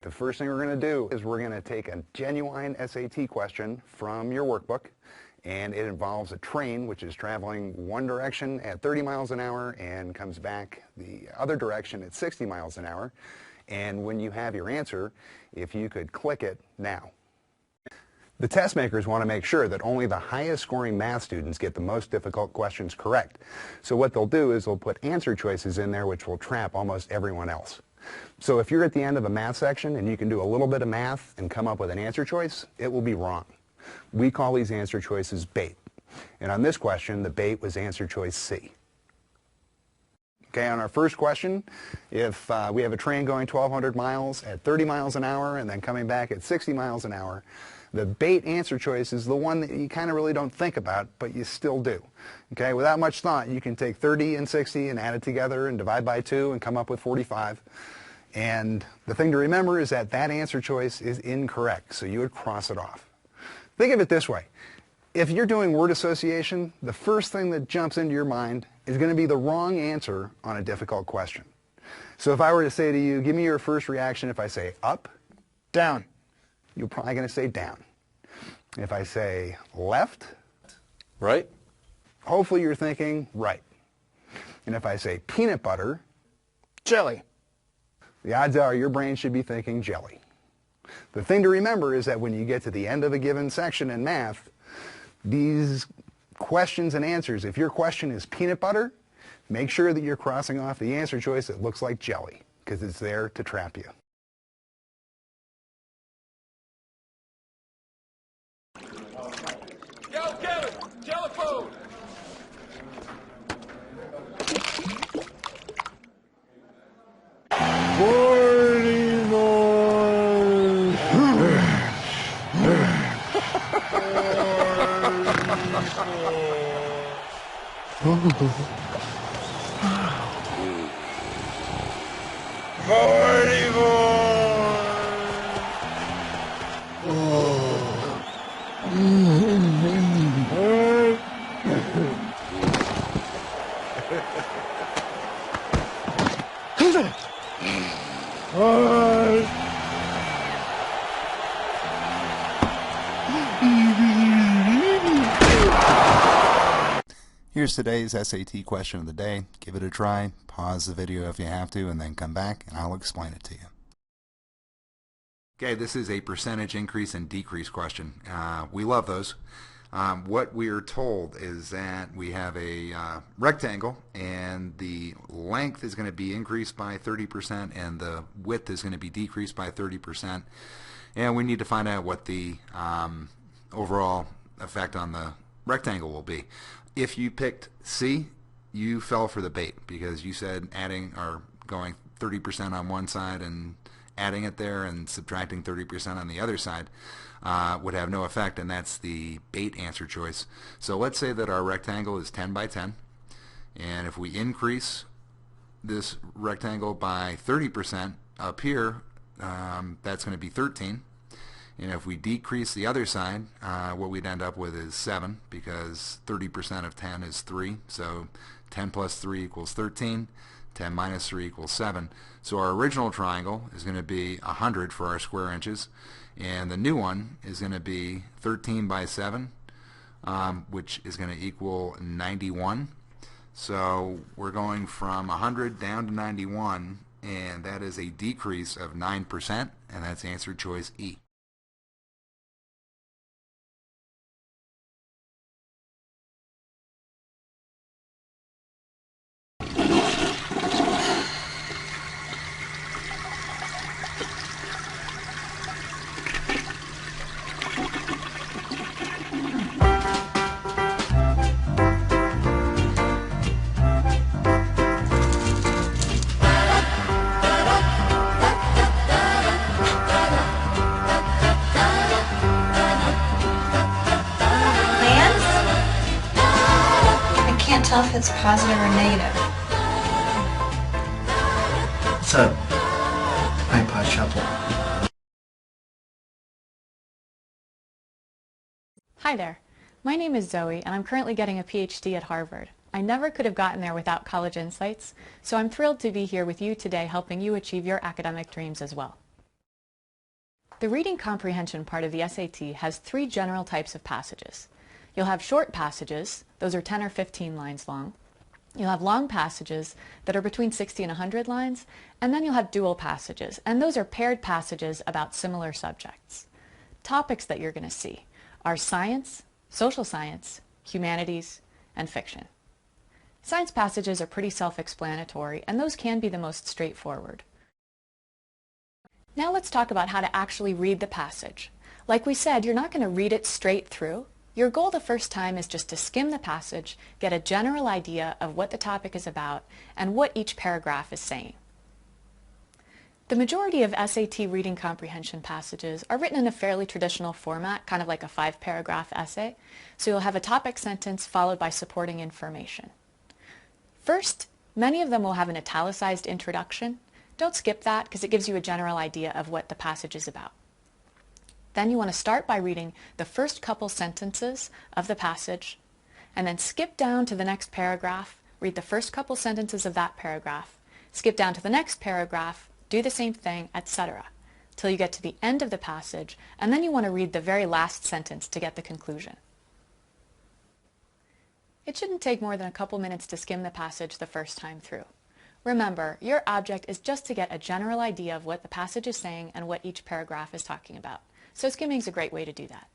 The first thing we're going to do is we're going to take a genuine SAT question from your workbook, and it involves a train which is traveling one direction at 30 miles an hour and comes back the other direction at 60 miles an hour. And when you have your answer, if you could click it now. The test makers want to make sure that only the highest scoring math students get the most difficult questions correct. So what they'll do is they'll put answer choices in there which will trap almost everyone else. So if you're at the end of a math section and you can do a little bit of math and come up with an answer choice, it will be wrong. We call these answer choices bait. And on this question, the bait was answer choice C. Okay, on our first question, if we have a train going 1,200 miles at 30 miles an hour and then coming back at 60 miles an hour, the bait answer choice is the one that you kind of really don't think about, but you still do. Okay, without much thought, you can take 30 and 60 and add it together and divide by 2 and come up with 45. And the thing to remember is that that answer choice is incorrect, so you would cross it off. Think of it this way. If you're doing word association, the first thing that jumps into your mind is going to be the wrong answer on a difficult question. So if I were to say to you, give me your first reaction if I say up, Down. you're probably going to say down. If I say left, Right? hopefully you're thinking right. And if I say peanut butter, Jelly. the odds are your brain should be thinking jelly. The thing to remember is that when you get to the end of a given section in math, these questions and answers, if your question is peanut butter, make sure that you're crossing off the answer choice that looks like jelly, because it's there to trap you. Yo, Kevin, telephone. Here's today's SAT question of the day. Give it a try, pause the video if you have to, and then come back and I'll explain it to you. Okay, this is a percentage increase and decrease question. We love those. What we are told is that we have a rectangle and the length is going to be increased by 30% and the width is going to be decreased by 30%. And we need to find out what the overall effect on the rectangle will be. If you picked C, you fell for the bait because you said adding or going 30% on one side and adding it there and subtracting 30% on the other side would have no effect, and that's the bait answer choice. So let's say that our rectangle is 10 by 10, and if we increase this rectangle by 30% up here, that's going to be 13. And if we decrease the other side, what we'd end up with is 7 because 30% of 10 is 3. So 10 plus 3 equals 13. 10 minus 3 equals 7. So our original triangle is going to be 100 for our square inches. And the new one is going to be 13 by 7, which is going to equal 91. So we're going from 100 down to 91, and that is a decrease of 9%, and that's answer choice E. Can't tell if it's positive or negative. What's up, iPod Shuffle? Hi there. My name is Zoe, and I'm currently getting a PhD at Harvard. I never could have gotten there without College Insights, so I'm thrilled to be here with you today helping you achieve your academic dreams as well. The reading comprehension part of the SAT has 3 general types of passages. You'll have short passages, those are 10 or 15 lines long. You'll have long passages that are between 60 and 100 lines, and then you'll have dual passages, and those are paired passages about similar subjects. Topics that you're going to see are science, social science, humanities, and fiction. Science passages are pretty self-explanatory, and those can be the most straightforward. Now let's talk about how to actually read the passage. Like we said, you're not going to read it straight through. Your goal the first time is just to skim the passage, get a general idea of what the topic is about, and what each paragraph is saying. The majority of SAT reading comprehension passages are written in a fairly traditional format, kind of like a 5-paragraph essay. So you'll have a topic sentence followed by supporting information. First, many of them will have an italicized introduction. Don't skip that because it gives you a general idea of what the passage is about. Then you want to start by reading the first couple sentences of the passage, and then skip down to the next paragraph, read the first couple sentences of that paragraph, skip down to the next paragraph, do the same thing, etc., till you get to the end of the passage, and then you want to read the very last sentence to get the conclusion. It shouldn't take more than a couple minutes to skim the passage the first time through. Remember, your object is just to get a general idea of what the passage is saying and what each paragraph is talking about. So skimming is a great way to do that.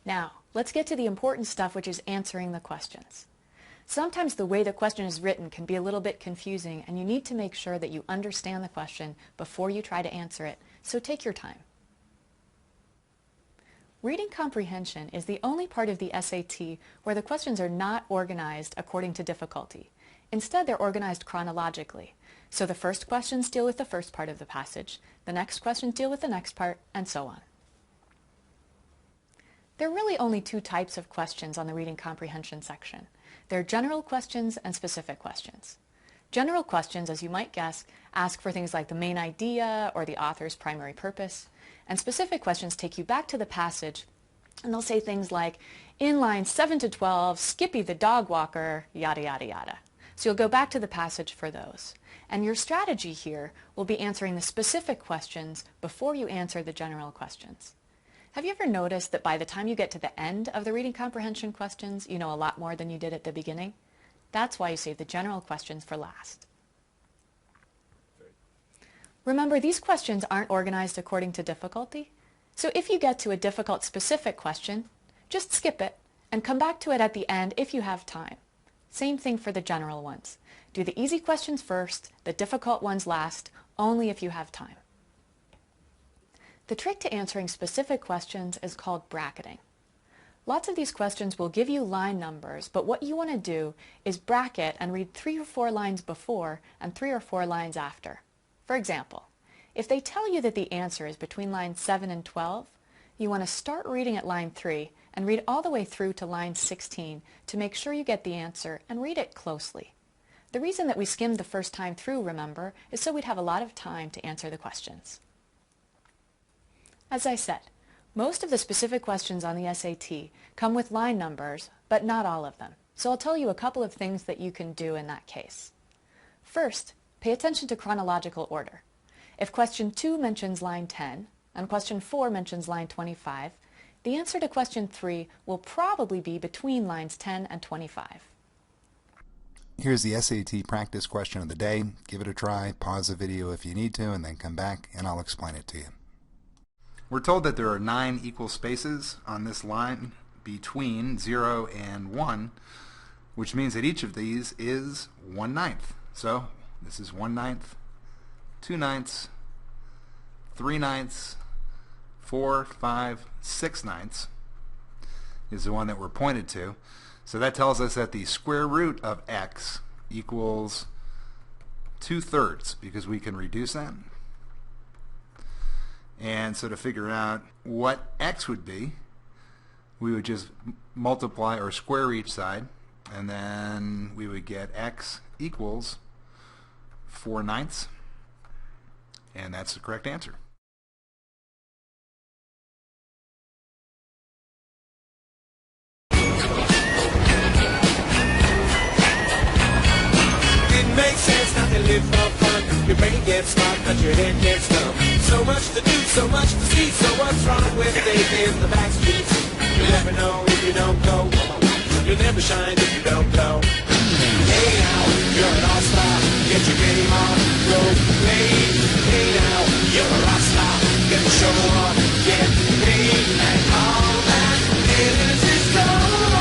Now, let's get to the important stuff, which is answering the questions. Sometimes the way the question is written can be a little bit confusing, and you need to make sure that you understand the question before you try to answer it, so take your time. Reading comprehension is the only part of the SAT where the questions are not organized according to difficulty. Instead, they're organized chronologically. So the first questions deal with the first part of the passage, the next questions deal with the next part, and so on. There are really only 2 types of questions on the reading comprehension section. There are general questions and specific questions. General questions, as you might guess, ask for things like the main idea or the author's primary purpose. And specific questions take you back to the passage, and they'll say things like, in lines 7 to 12, Skippy the dog walker, yada, yada, yada. So you'll go back to the passage for those. And your strategy here will be answering the specific questions before you answer the general questions. Have you ever noticed that by the time you get to the end of the reading comprehension questions, you know a lot more than you did at the beginning? That's why you save the general questions for last. Remember, these questions aren't organized according to difficulty. So if you get to a difficult specific question, just skip it and come back to it at the end if you have time. Same thing for the general ones. Do the easy questions first, the difficult ones last, only if you have time. The trick to answering specific questions is called bracketing. Lots of these questions will give you line numbers, but what you want to do is bracket and read 3 or 4 lines before and 3 or 4 lines after. For example, if they tell you that the answer is between lines 7 and 12, you want to start reading at line 3 and read all the way through to line 16 to make sure you get the answer and read it closely. The reason that we skimmed the first time through, remember, is so we'd have a lot of time to answer the questions. As I said, most of the specific questions on the SAT come with line numbers, but not all of them. So I'll tell you a couple of things that you can do in that case. First, pay attention to chronological order. If question 2 mentions line 10 and question 4 mentions line 25, the answer to question 3 will probably be between lines 10 and 25. Here's the SAT practice question of the day. Give it a try, pause the video if you need to, and then come back and I'll explain it to you. We're told that there are 9 equal spaces on this line between 0 and 1, which means that each of these is 1/9. So this is 1/9, 2/9, 3/9, 4, 5, 6/9 is the one that we're pointed to. So that tells us that the square root of x equals 2/3 because we can reduce that. And so to figure out what x would be, we would just multiply or square each side, and then we would get x equals 4/9, and that's the correct answer. It makes sense not to live for fun. Your brain gets smart, but your head gets dumb. So much to do, so much to see. So what's wrong with staying in the back streets? You never know if you don't go. You'll never shine if you don't go. Hey now, you're an all-star. Get your game on, go play. Hey now, you're a rock star. Get the show on, get paid. And all that glitters is gold.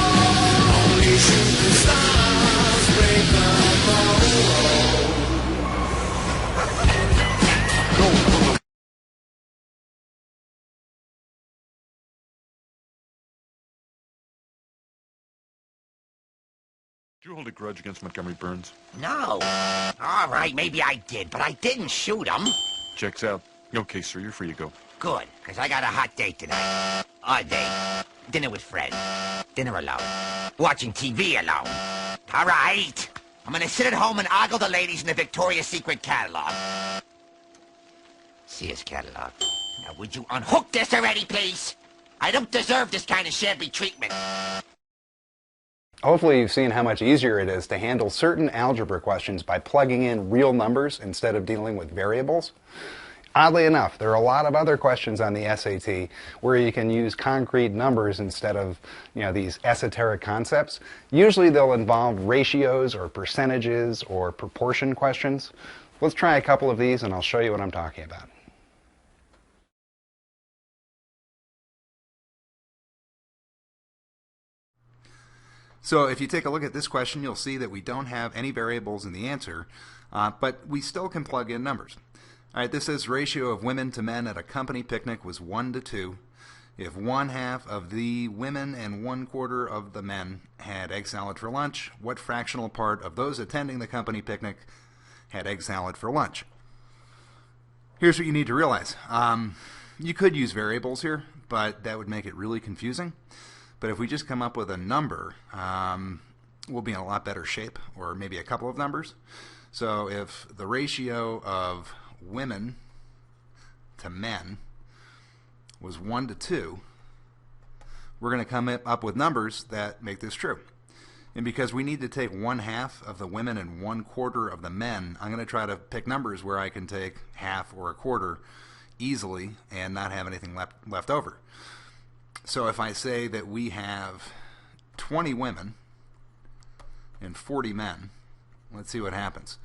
Only shooting stars break the mold. Do you hold a grudge against Montgomery Burns? No. All right, maybe I did, but I didn't shoot him. Checks out. Okay, sir, you're free to go. Good, because I got a hot date tonight. Odd date. Dinner with Fred. Dinner alone. Watching TV alone. All right. I'm gonna sit at home and ogle the ladies in the Victoria's Secret catalog. See his catalog. Now, would you unhook this already, please? I don't deserve this kind of shabby treatment. Hopefully you've seen how much easier it is to handle certain algebra questions by plugging in real numbers instead of dealing with variables. Oddly enough, there are a lot of other questions on the SAT where you can use concrete numbers instead of, these esoteric concepts. Usually they'll involve ratios or percentages or proportion questions. Let's try a couple of these and I'll show you what I'm talking about. So if you take a look at this question, you'll see that we don't have any variables in the answer, but we still can plug in numbers. All right, this says ratio of women to men at a company picnic was 1 to 2. If 1/2 of the women and 1/4 of the men had egg salad for lunch, what fractional part of those attending the company picnic had egg salad for lunch? Here's what you need to realize. You could use variables here, but that would make it really confusing. But if we just come up with a number, we'll be in a lot better shape, or maybe a couple of numbers. So if the ratio of women to men was 1 to 2, we're going to come up with numbers that make this true. And because we need to take 1/2 of the women and 1/4 of the men, I'm going to try to pick numbers where I can take half or a quarter easily and not have anything left over. So if I say that we have 20 women and 40 men, let's see what happens.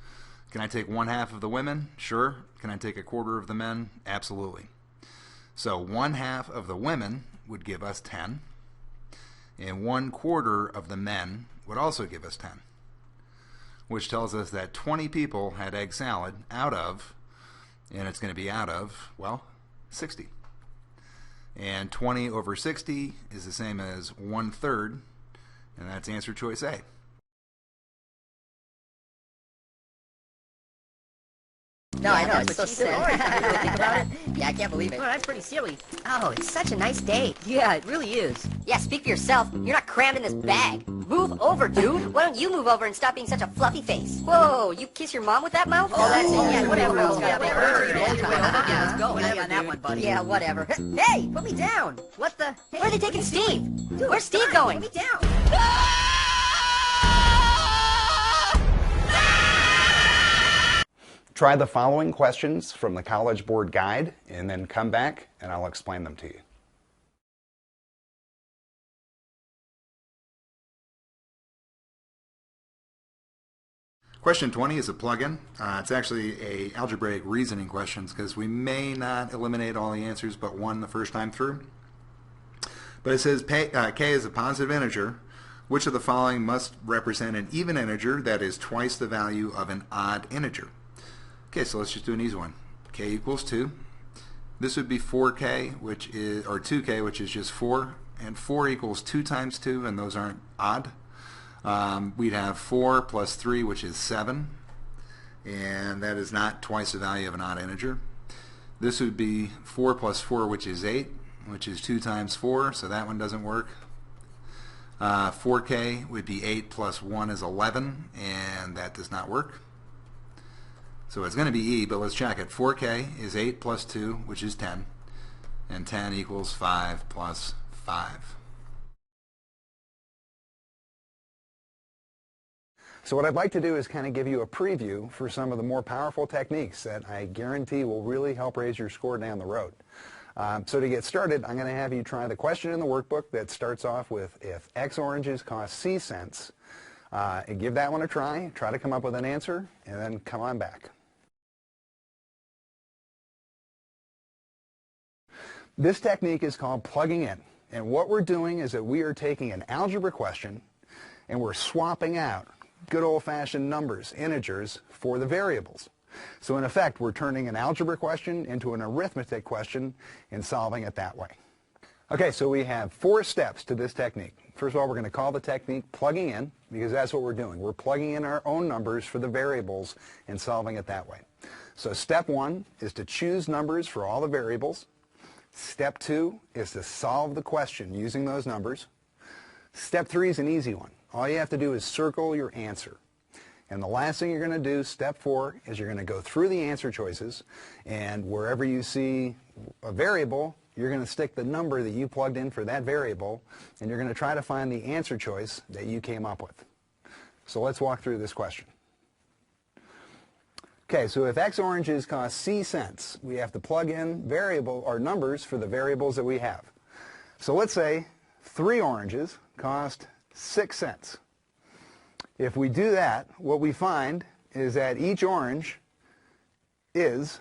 Can I take 1/2 of the women? Sure. Can I take a quarter of the men? Absolutely. So 1/2 of the women would give us 10, and 1/4 of the men would also give us 10, which tells us that 20 people had egg salad out of, and it's going to be out of, well, 60. And 20 over 60 is the same as 1/3, and that's answer choice A. No, I know, it's so silly. Think about it? Yeah, I can't believe it. Well, that's pretty silly. Oh, it's such a nice day. Yeah, it really is. Yeah, speak for yourself. You're not crammed in this bag. Move over, dude. Why don't you move over and stop being such a fluffy face? Whoa, you kiss your mom with that mouth? Oh, that's it. Yeah, whatever. Let's go. Whatever on that one, buddy. Yeah, whatever. Hey, put me down. What the? Where are they taking Steve? Where's Steve going? Put me down. Try the following questions from the College Board Guide and then come back and I'll explain them to you. Question 20 is a plug-in. It's actually a algebraic reasoning questions because we may not eliminate all the answers but one the first time through. But it says k is a positive integer. Which of the following must represent an even integer that is twice the value of an odd integer? Okay, so let's just do an easy one. K equals 2. This would be 4k, which is, or 2k, which is just 4, and 4 equals 2 times 2, and those aren't odd. We'd have 4 plus 3, which is 7, and that is not twice the value of an odd integer. This would be 4 plus 4, which is 8, which is 2 times 4, so that one doesn't work. 4k would be 8 plus 1 is 11, and that does not work. So it's going to be E, but let's check it. 4k is 8 plus 2, which is 10, and 10 equals 5 plus 5. So what I'd like to do is kind of give you a preview for some of the more powerful techniques that I guarantee will really help raise your score down the road. So to get started, I'm going to have you try the question in the workbook that starts off with if X oranges cost C cents. And give that one a try to come up with an answer, and then come on back. This technique is called plugging in. And what we're doing is that we are taking an algebra question and we're swapping out good old-fashioned numbers, integers, for the variables. So in effect, we're turning an algebra question into an arithmetic question and solving it that way. Okay, so we have 4 steps to this technique. First of all, we're going to call the technique plugging in, because that's what we're doing. We're plugging in our own numbers for the variables and solving it that way. So step 1 is to choose numbers for all the variables. Step 2 is to solve the question using those numbers. Step 3 is an easy one. All you have to do is circle your answer. And the last thing you're going to do, step 4, is you're going to go through the answer choices, and wherever you see a variable, you're going to stick the number that you plugged in for that variable, and you're going to try to find the answer choice that you came up with. So let's walk through this question. Okay, so if X oranges cost C cents, we have to plug in variable or numbers for the variables that we have. So let's say 3 oranges cost 6 cents. If we do that, what we find is that each orange is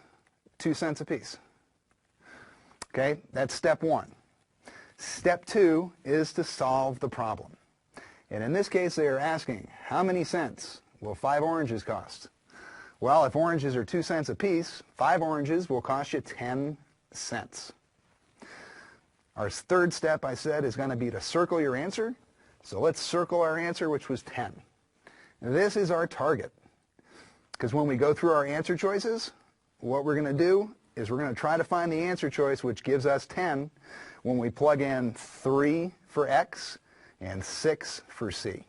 2 cents apiece. Okay, that's step 1. Step 2 is to solve the problem. And in this case, they are asking, how many cents will 5 oranges cost? Well, if oranges are 2 cents apiece, 5 oranges will cost you 10 cents. Our third step, I said, is going to be to circle your answer. So let's circle our answer, which was 10. And this is our target. Because when we go through our answer choices, what we're going to do is we're going to try to find the answer choice which gives us 10 when we plug in 3 for X and 6 for C.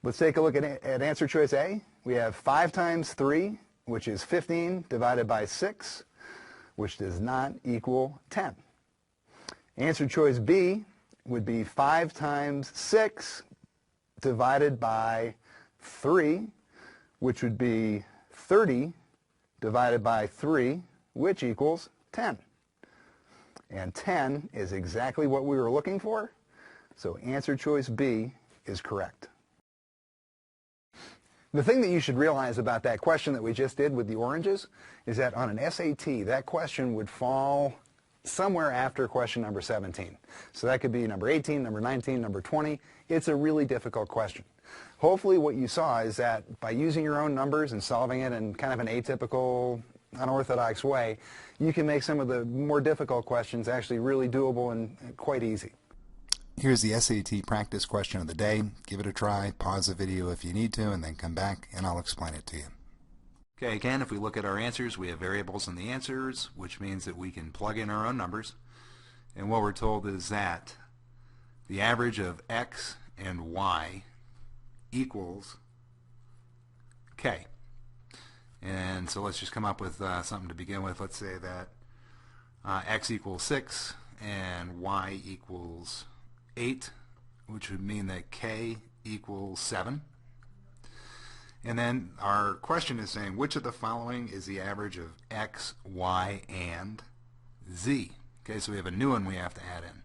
Let's take a look at answer choice A. We have 5 times 3, which is 15, divided by 6, which does not equal 10. Answer choice B would be 5 times 6 divided by 3, which would be 30 divided by 3, which equals 10. And 10 is exactly what we were looking for, so answer choice B is correct. The thing that you should realize about that question that we just did with the oranges is that on an SAT, that question would fall somewhere after question number 17. So that could be number 18, number 19, number 20. It's a really difficult question. Hopefully what you saw is that by using your own numbers and solving it in kind of an atypical, unorthodox way, you can make some of the more difficult questions actually really doable and quite easy. Here's the SAT practice question of the day. Give it a try, pause the video if you need to, and then come back and I'll explain it to you. Okay, again, if we look at our answers, we have variables in the answers, which means that we can plug in our own numbers. And what we're told is that the average of X and Y equals K. And so let's just come up with something to begin with. Let's say that X equals 6 and Y equals 8, which would mean that K equals 7. And then our question is saying, which of the following is the average of X, Y, and Z? Okay, so we have a new one we have to add in.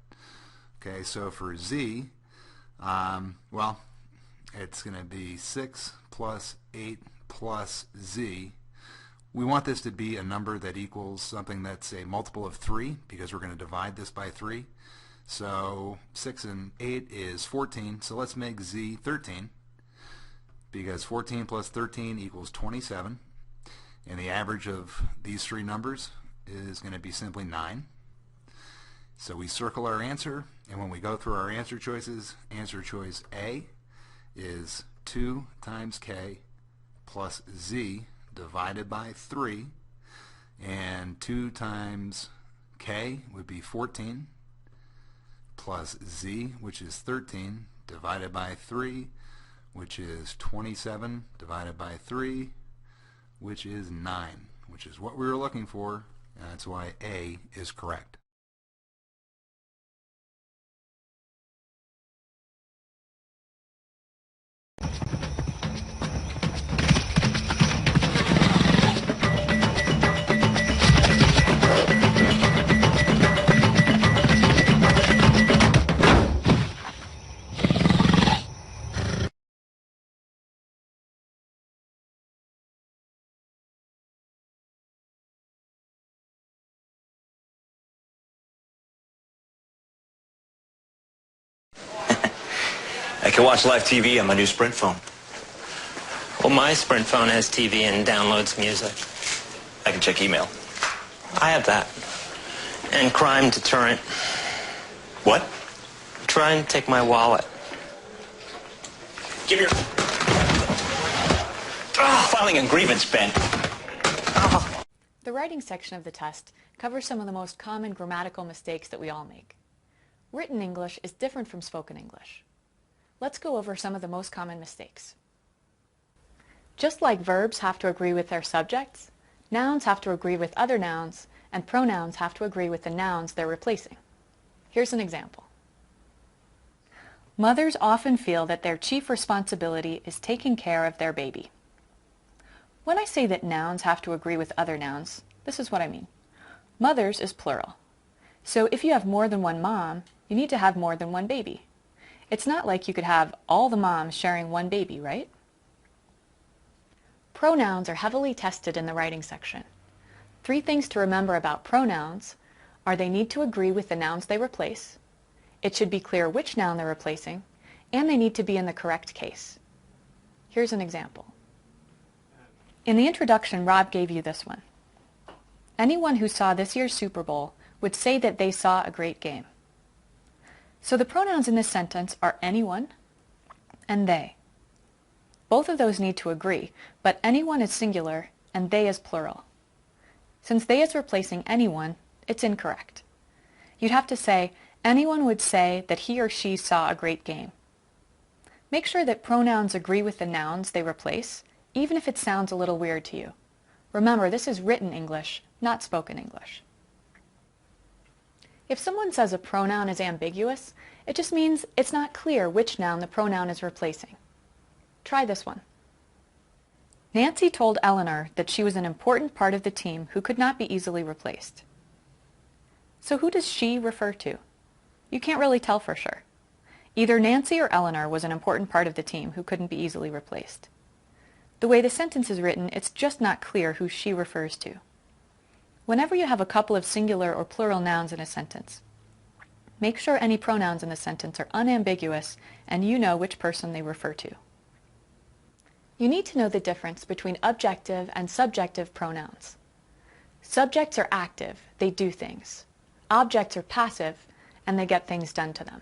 Okay, so for Z, well, it's going to be 6 plus 8 plus Z. We want this to be a number that equals something that's a multiple of 3, because we're going to divide this by 3. So 6 and 8 is 14, so let's make Z 13, because 14 plus 13 equals 27, and the average of these 3 numbers is going to be simply 9. So we circle our answer, and when we go through our answer choices, answer choice A is 2 times K plus Z divided by 3, and 2 times K would be 14 plus Z, which is 13, divided by 3, which is 27, divided by 3, which is 9, which is what we were looking for, and that's why A is correct. can watch live TV on my new Sprint phone. Well, my Sprint phone has TV and downloads music. I can check email. I have that. And crime deterrent. What? Try and take my wallet. Give your... filing a grievance, Ben. The writing section of the test covers some of the most common grammatical mistakes that we all make. Written English is different from spoken English. Let's go over some of the most common mistakes. Just like verbs have to agree with their subjects, nouns have to agree with other nouns, and pronouns have to agree with the nouns they're replacing. Here's an example. Mothers often feel that their chief responsibility is taking care of their baby. When I say that nouns have to agree with other nouns, this is what I mean. Mothers is plural. So if you have more than one mom, you need to have more than one baby. It's not like you could have all the moms sharing one baby, right? Pronouns are heavily tested in the writing section. 3 things to remember about pronouns are they need to agree with the nouns they replace, it should be clear which noun they're replacing, and they need to be in the correct case. Here's an example. In the introduction, Rob gave you this one. Anyone who saw this year's Super Bowl would say that they saw a great game. So the pronouns in this sentence are anyone and they. Both of those need to agree, but anyone is singular and they is plural. Since they is replacing anyone, it's incorrect. You'd have to say, anyone would say that he or she saw a great game. Make sure that pronouns agree with the nouns they replace, even if it sounds a little weird to you. Remember, this is written English, not spoken English. If someone says a pronoun is ambiguous, it just means it's not clear which noun the pronoun is replacing. Try this one. Nancy told Eleanor that she was an important part of the team who could not be easily replaced. So who does she refer to? You can't really tell for sure. Either Nancy or Eleanor was an important part of the team who couldn't be easily replaced. The way the sentence is written, it's just not clear who she refers to. Whenever you have a couple of singular or plural nouns in a sentence, make sure any pronouns in the sentence are unambiguous and you know which person they refer to. You need to know the difference between objective and subjective pronouns. Subjects are active, they do things. Objects are passive, and they get things done to them.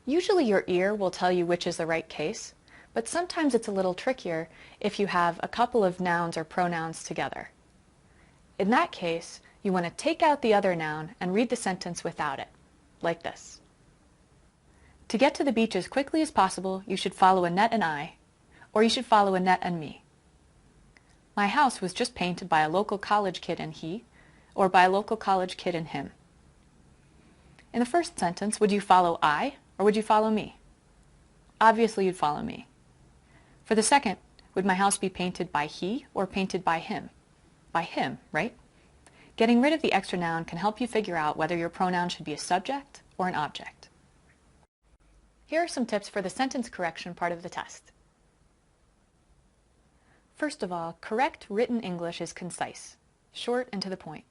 Usually your ear will tell you which is the right case, but sometimes it's a little trickier if you have a couple of nouns or pronouns together. In that case, you want to take out the other noun and read the sentence without it, like this. To get to the beach as quickly as possible, you should follow Annette and I, or you should follow Annette and me. My house was just painted by a local college kid and he, or by a local college kid and him. In the first sentence, would you follow I, or would you follow me? Obviously you'd follow me. For the second, would my house be painted by he or painted by him? By him, right? Getting rid of the extra noun can help you figure out whether your pronoun should be a subject or an object. Here are some tips for the sentence correction part of the test. First of all, correct written English is concise, short and to the point.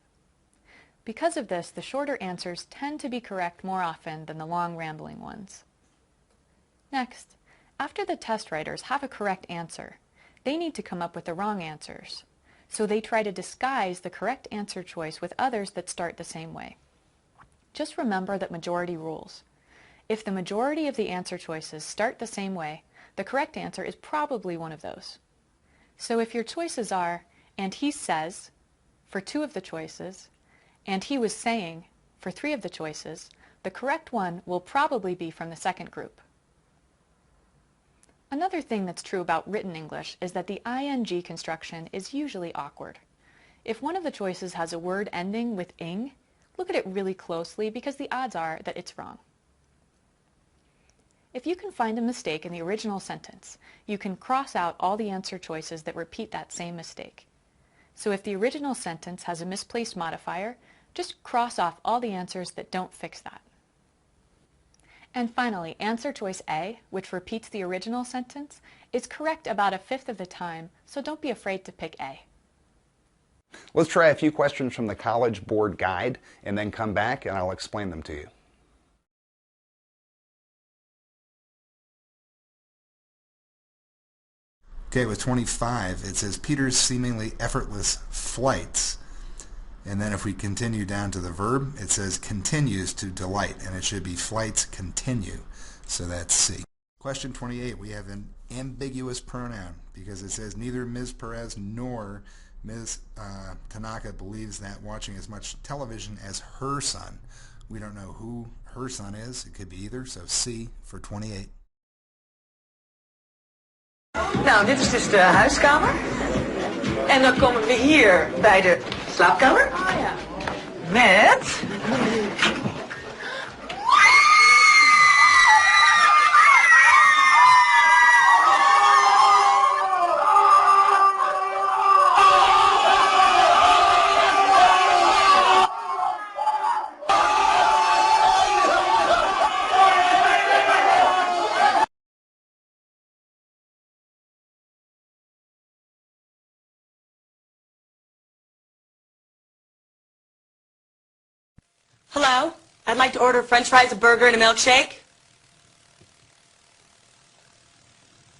Because of this, the shorter answers tend to be correct more often than the long rambling ones. Next, after the test writers have a correct answer, they need to come up with the wrong answers. So they try to disguise the correct answer choice with others that start the same way. Just remember that majority rules. If the majority of the answer choices start the same way, the correct answer is probably one of those. So if your choices are, and he says, for 2 of the choices, and he was saying, for 3 of the choices, the correct one will probably be from the second group. Another thing that's true about written English is that the ing construction is usually awkward. If one of the choices has a word ending with ing, look at it really closely because the odds are that it's wrong. If you can find a mistake in the original sentence, you can cross out all the answer choices that repeat that same mistake. So if the original sentence has a misplaced modifier, just cross off all the answers that don't fix that. And finally, answer choice A, which repeats the original sentence, is correct about 1/5 of the time, so don't be afraid to pick A. Let's try a few questions from the College Board Guide and then come back and I'll explain them to you. Okay, with 25, it says Peter's seemingly effortless flights. And then if we continue down to the verb, it says continues to delight, and it should be flights continue. So that's C. Question 28, we have an ambiguous pronoun because it says neither Ms. Perez nor Ms. Tanaka believes that watching as much television as her son. We don't know who her son is. It could be either, so C for 28. Nou, dit is dus de huiskamer. En dan komen we hier bij de slaapkamer. Ah ja. Met... Hello? I'd like to order french fries, a burger, and a milkshake.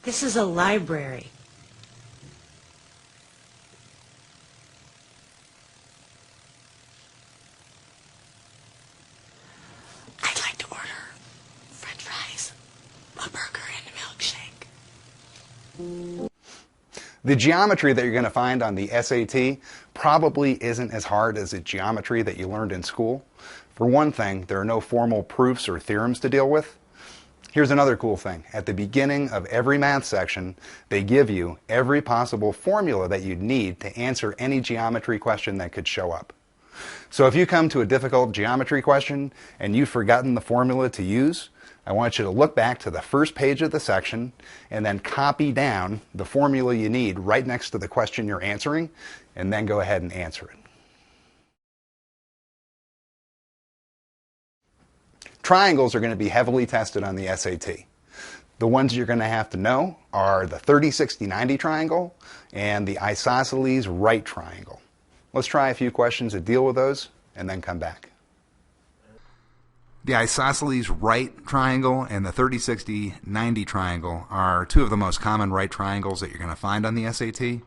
This is a library. I'd like to order french fries, a burger, and a milkshake. The geometry that you're going to find on the SAT probably isn't as hard as the geometry that you learned in school. For one thing, there are no formal proofs or theorems to deal with. Here's another cool thing. At the beginning of every math section, they give you every possible formula that you'd need to answer any geometry question that could show up. So if you come to a difficult geometry question and you've forgotten the formula to use, I want you to look back to the first page of the section and then copy down the formula you need right next to the question you're answering, and then go ahead and answer it. Triangles are going to be heavily tested on the SAT. The ones you're going to have to know are the 30, 60, 90 triangle and the isosceles right triangle. Let's try a few questions that deal with those and then come back. The isosceles right triangle and the 30, 60, 90 triangle are two of the most common right triangles that you're going to find on the SAT.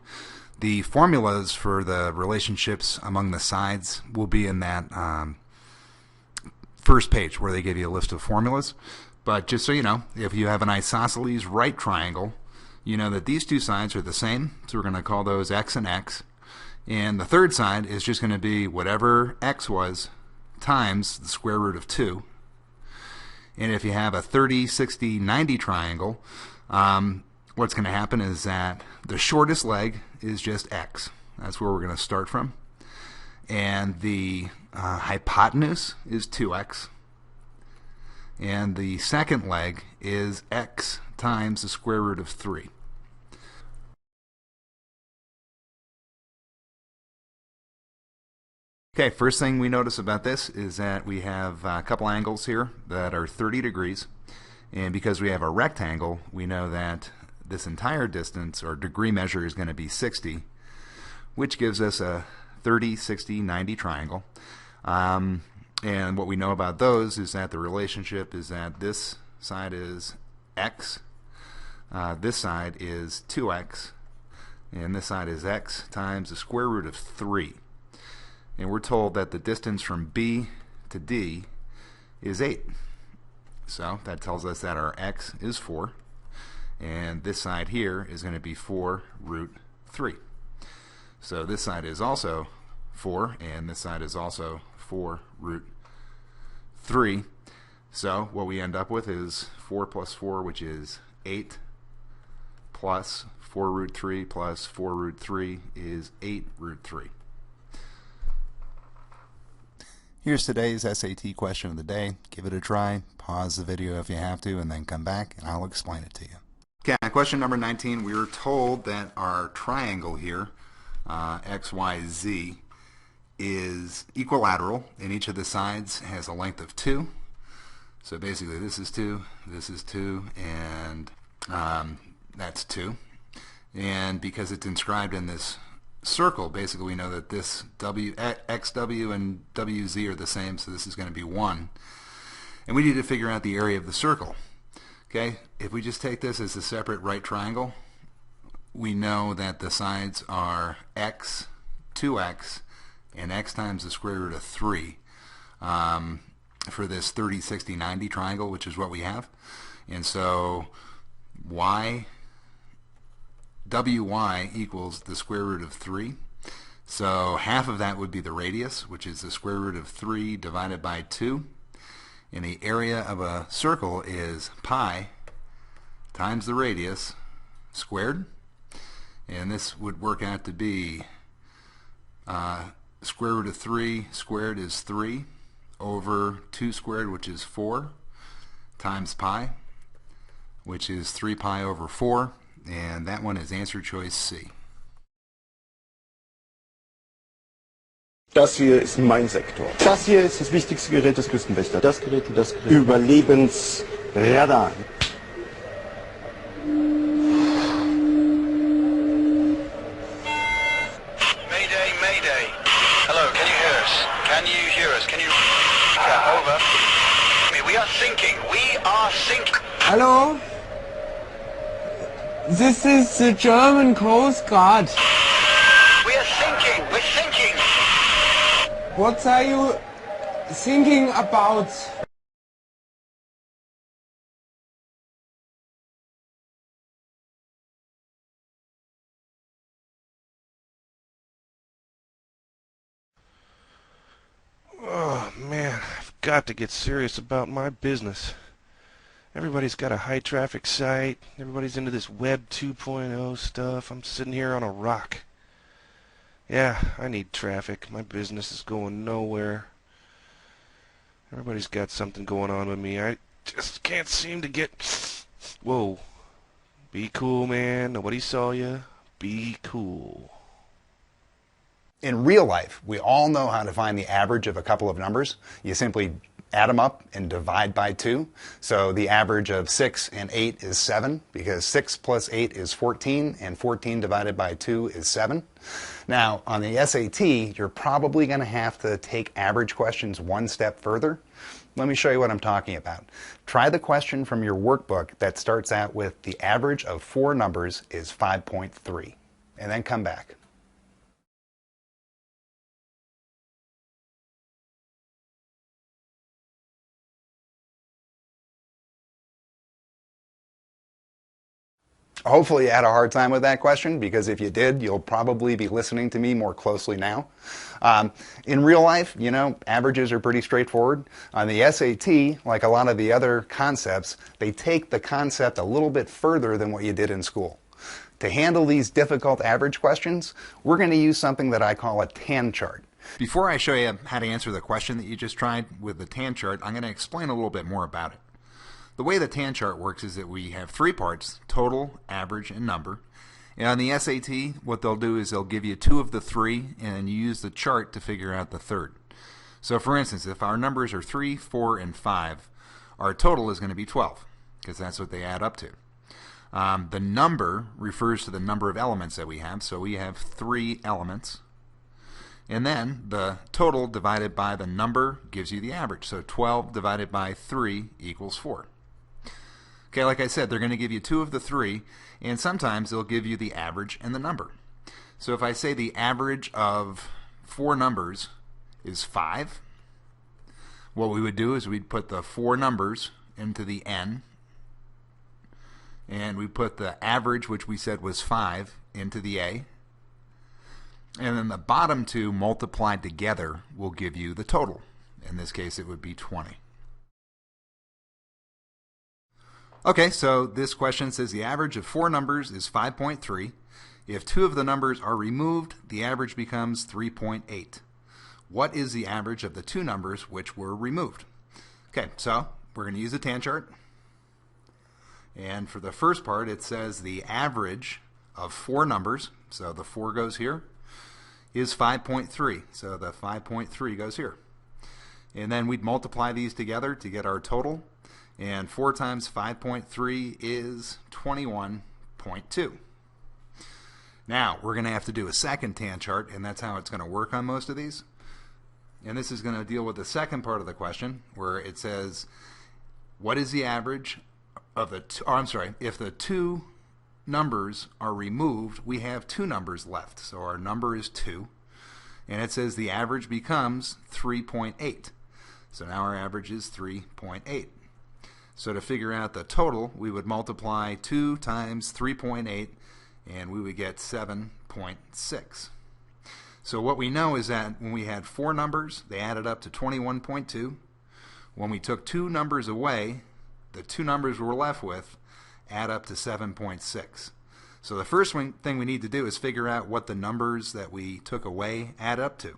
The formulas for the relationships among the sides will be in that first page where they give you a list of formulas. But just so you know, if you have an isosceles right triangle, you know that these two sides are the same, so we're going to call those x and x. And the third side is just going to be whatever x was times the square root of 2. And if you have a 30, 60, 90 triangle, what's going to happen is that the shortest leg is just x. That's where we're going to start from. And the hypotenuse is 2x. And the second leg is x times the square root of 3. Okay, first thing we notice about this is that we have a couple angles here that are 30 degrees. And because we have a rectangle, we know that this entire distance, or degree measure, is going to be 60, which gives us a 30, 60, 90 triangle. And what we know about those is that the relationship is that this side is x, this side is 2x, and this side is x times the square root of 3. And we're told that the distance from B to D is 8. So that tells us that our x is 4, and this side here is going to be 4 root 3. So this side is also 4, and this side is also 4 root 3. So what we end up with is 4 plus 4, which is 8, plus 4 root 3 plus 4 root 3 is 8 root 3. Here's today's SAT question of the day. Give it a try. Pause the video if you have to, and then come back, and I'll explain it to you. Okay, question number 19. We were told that our triangle here, XYZ, is equilateral, and each of the sides has a length of 2. So basically this is 2, and that's 2. And because it's inscribed in this circle, basically we know that this XW and WZ are the same, so this is going to be 1. And we need to figure out the area of the circle. Okay, if we just take this as a separate right triangle, we know that the sides are x, 2x, and x times the square root of 3 for this 30, 60, 90 triangle, which is what we have. And so wy equals the square root of 3. So half of that would be the radius, which is the square root of 3 divided by 2. And the area of a circle is pi times the radius squared. And this would work out to be square root of 3 squared is 3 over 2 squared, which is 4, times pi, which is 3 pi over 4. And that one is answer choice C. Das hier ist mein Sektor. Das hier ist das wichtigste Gerät des Küstenwächters. Das Gerät und das Gerät. Überlebensradar. Mayday, mayday. Hello, can you hear us? Can you hear us? Can you... Over. We are sinking. We are sinking. Hello? This is the German Coast Guard. We are sinking. We're sinking. What are you thinking about? Oh man, I've got to get serious about my business. Everybody's got a high traffic site. Everybody's into this Web 2.0 stuff. I'm sitting here on a rock. Yeah, I need traffic. My business is going nowhere. Everybody's got something going on with me. I just can't seem to get... Whoa. Be cool, man. Nobody saw you. Be cool. In real life, we all know how to find the average of a couple of numbers. You simply add them up and divide by 2. So the average of 6 and 8 is 7, because 6 plus 8 is 14, and 14 divided by 2 is 7. Now, on the SAT, you're probably going to have to take average questions one step further. Let me show you what I'm talking about. Try the question from your workbook that starts out with the average of 4 numbers is 5.3, and then come back. Hopefully you had a hard time with that question, because if you did, you'll probably be listening to me more closely now. In real life, you know, averages are pretty straightforward. On the SAT, like a lot of the other concepts, they take the concept a little bit further than what you did in school. To handle these difficult average questions, we're going to use something that I call a tan chart. Before I show you how to answer the question that you just tried with the tan chart, I'm going to explain a little bit more about it. The way the tan chart works is that we have 3 parts, total, average, and number. And on the SAT, what they'll do is they'll give you 2 of the 3, and you use the chart to figure out the third. So for instance, if our numbers are 3, 4, and 5, our total is going to be 12, because that's what they add up to. The number refers to the number of elements that we have, so we have 3 elements. And then the total divided by the number gives you the average. So 12 divided by 3 equals 4. Okay, like I said, they're going to give you 2 of the 3, and sometimes they'll give you the average and the number. So if I say the average of 4 numbers is 5, what we would do is we'd put the 4 numbers into the n, and we put the average, which we said was 5, into the a, and then the bottom 2 multiplied together will give you the total. In this case, it would be 20. Okay, so this question says the average of 4 numbers is 5.3. If 2 of the numbers are removed, the average becomes 3.8. What is the average of the 2 numbers which were removed? Okay, so we're going to use a tan chart. And for the first part, it says the average of 4 numbers, so the 4 goes here, is 5.3. So the 5.3 goes here. And then we'd multiply these together to get our total. And 4 times 5.3 is 21.2. Now, we're going to have to do a second tan chart, and that's how it's going to work on most of these. And this is going to deal with the second part of the question, where it says, what is the average of the if the 2 numbers are removed, we have two numbers left. So our number is 2, and it says the average becomes 3.8. So now our average is 3.8. So to figure out the total, we would multiply 2 times 3.8, and we would get 7.6. So what we know is that when we had 4 numbers, they added up to 21.2. When we took 2 numbers away, the 2 numbers we're left with add up to 7.6. So the first thing we need to do is figure out what the numbers that we took away add up to.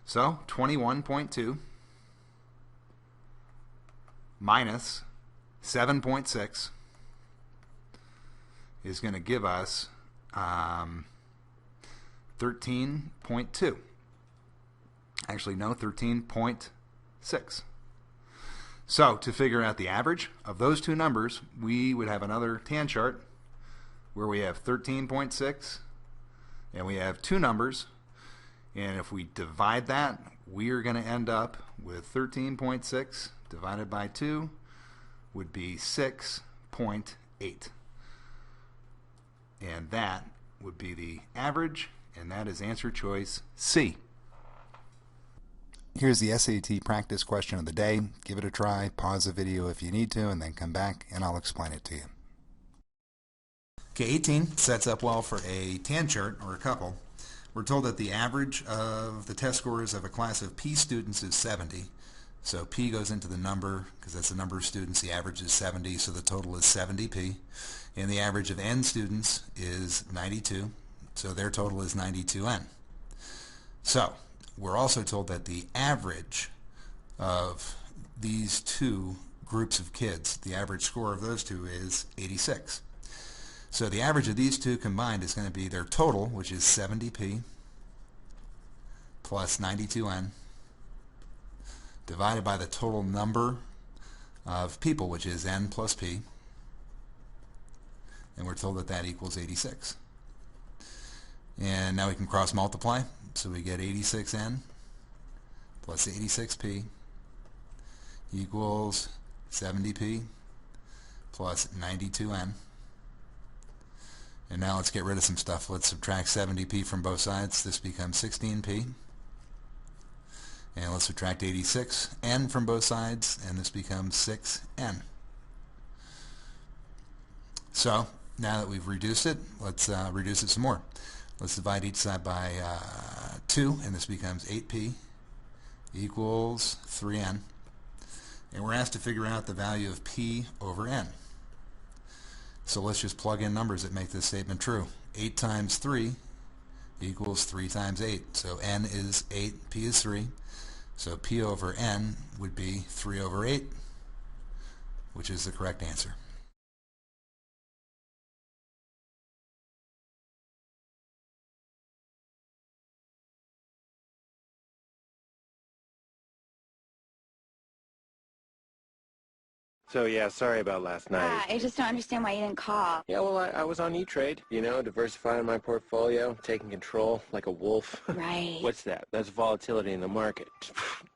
So 21.2 minus 7.6 is going to give us 13.2. Actually, no, 13.6. So to figure out the average of those two numbers, we would have another tan chart where we have 13.6 and we have 2 numbers, and if we divide that, we are going to end up with 13.6 divided by 2 would be 6.8, and that would be the average, and that is answer choice C. Here's the SAT practice question of the day. Give it a try, pause the video if you need to, and then come back and I'll explain it to you. Okay, 18 sets up well for a tan chart or a couple. We're told that the average of the test scores of a class of P students is 70. So P goes into the number because that's the number of students. The average is 70, so the total is 70P. And the average of N students is 92, so their total is 92N. So we're also told that the average of these two groups of kids, the average score of those two is 86. So the average of these two combined is going to be their total, which is 70P plus 92N, divided by the total number of people, which is N plus P, and we're told that that equals 86. And now we can cross multiply, so we get 86N plus 86P equals 70P plus 92N. And now let's get rid of some stuff. Let's subtract 70P from both sides. This becomes 16P. And let's subtract 86N from both sides, and this becomes 6N. So now that we've reduced it, let's reduce it some more. Let's divide each side by 2, and this becomes 8P equals 3N. And we're asked to figure out the value of P over N. So let's just plug in numbers that make this statement true. 8 times 3 equals 3 times 8. So N is 8, P is 3. So P over N would be 3 over 8, which is the correct answer. So yeah, sorry about last night. I just don't understand why you didn't call. Yeah, well, I was on E-Trade, you know, diversifying my portfolio, taking control like a wolf. Right. What's that? That's volatility in the market.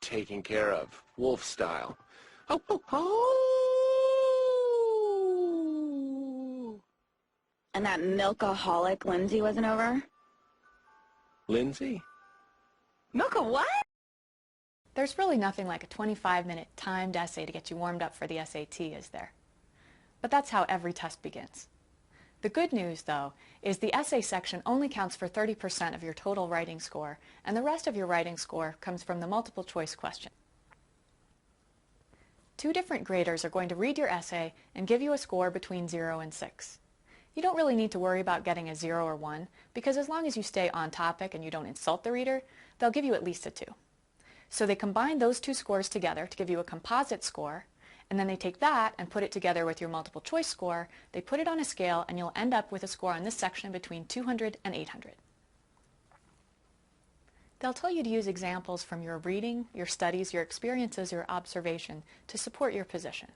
Taken care of. Wolf style. Oh, oh, oh. And that milkaholic Lindsay wasn't over? Lindsay? Milka what? There's really nothing like a 25-minute timed essay to get you warmed up for the SAT, is there? But that's how every test begins. The good news, though, is the essay section only counts for 30% of your total writing score, and the rest of your writing score comes from the multiple choice question. 2 different graders are going to read your essay and give you a score between 0 and 6. You don't really need to worry about getting a 0 or 1, because as long as you stay on topic and you don't insult the reader, they'll give you at least a 2. So they combine those 2 scores together to give you a composite score, and then they take that and put it together with your multiple choice score, they put it on a scale, and you'll end up with a score on this section between 200 and 800. They'll tell you to use examples from your reading, your studies, your experiences, your observation to support your position.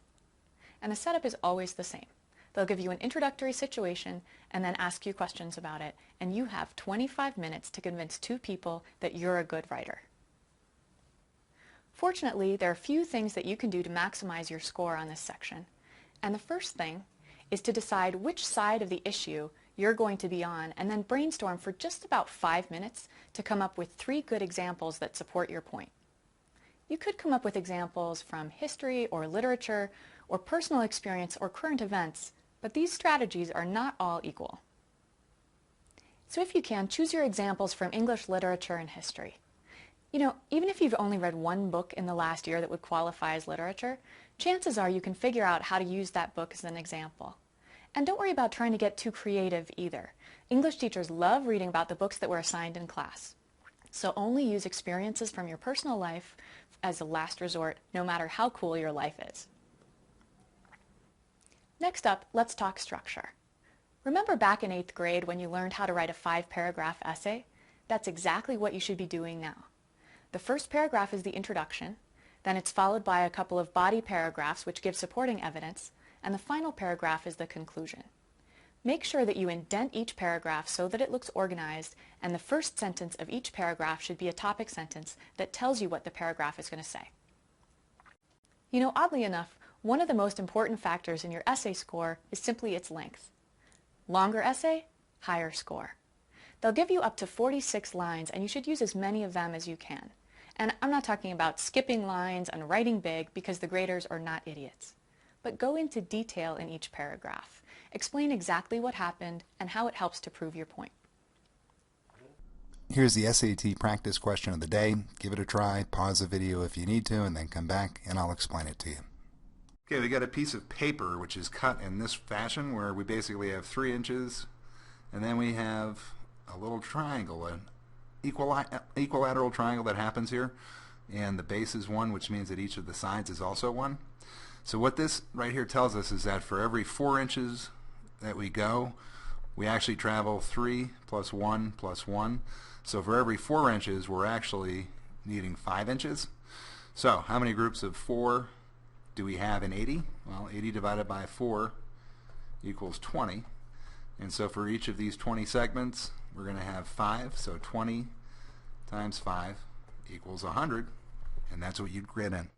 And the setup is always the same. They'll give you an introductory situation and then ask you questions about it, and you have 25 minutes to convince 2 people that you're a good writer. Fortunately, there are a few things that you can do to maximize your score on this section. And the first thing is to decide which side of the issue you're going to be on and then brainstorm for just about 5 minutes to come up with 3 good examples that support your point. You could come up with examples from history or literature or personal experience or current events, but these strategies are not all equal. So if you can, choose your examples from English literature and history. You know, even if you've only read one book in the last year that would qualify as literature, chances are you can figure out how to use that book as an example. And don't worry about trying to get too creative either. English teachers love reading about the books that were assigned in class. So only use experiences from your personal life as a last resort, no matter how cool your life is. Next up, let's talk structure. Remember back in 8th grade when you learned how to write a 5-paragraph essay? That's exactly what you should be doing now. The first paragraph is the introduction, then it's followed by a couple of body paragraphs which give supporting evidence, and the final paragraph is the conclusion. Make sure that you indent each paragraph so that it looks organized, and the first sentence of each paragraph should be a topic sentence that tells you what the paragraph is going to say. You know, oddly enough, one of the most important factors in your essay score is simply its length. Longer essay, higher score. They'll give you up to 46 lines, and you should use as many of them as you can. And I'm not talking about skipping lines and writing big, because the graders are not idiots. But go into detail in each paragraph. Explain exactly what happened and how it helps to prove your point. Here's the SAT practice question of the day. Give it a try, pause the video if you need to, and then come back and I'll explain it to you. Okay, we got a piece of paper which is cut in this fashion where we basically have 3 inches, and then we have a little triangle, an equilateral triangle that happens here, and the base is 1, which means that each of the sides is also 1. So what this right here tells us is that for every 4 inches that we go, we actually travel 3 plus 1 plus 1. So for every 4 inches, we're actually needing 5 inches. So how many groups of 4 do we have in 80? Well, 80 divided by 4 equals 20. And so for each of these 20 segments, we're going to have 5. So 20 times 5 equals 100. And that's what you'd grid in.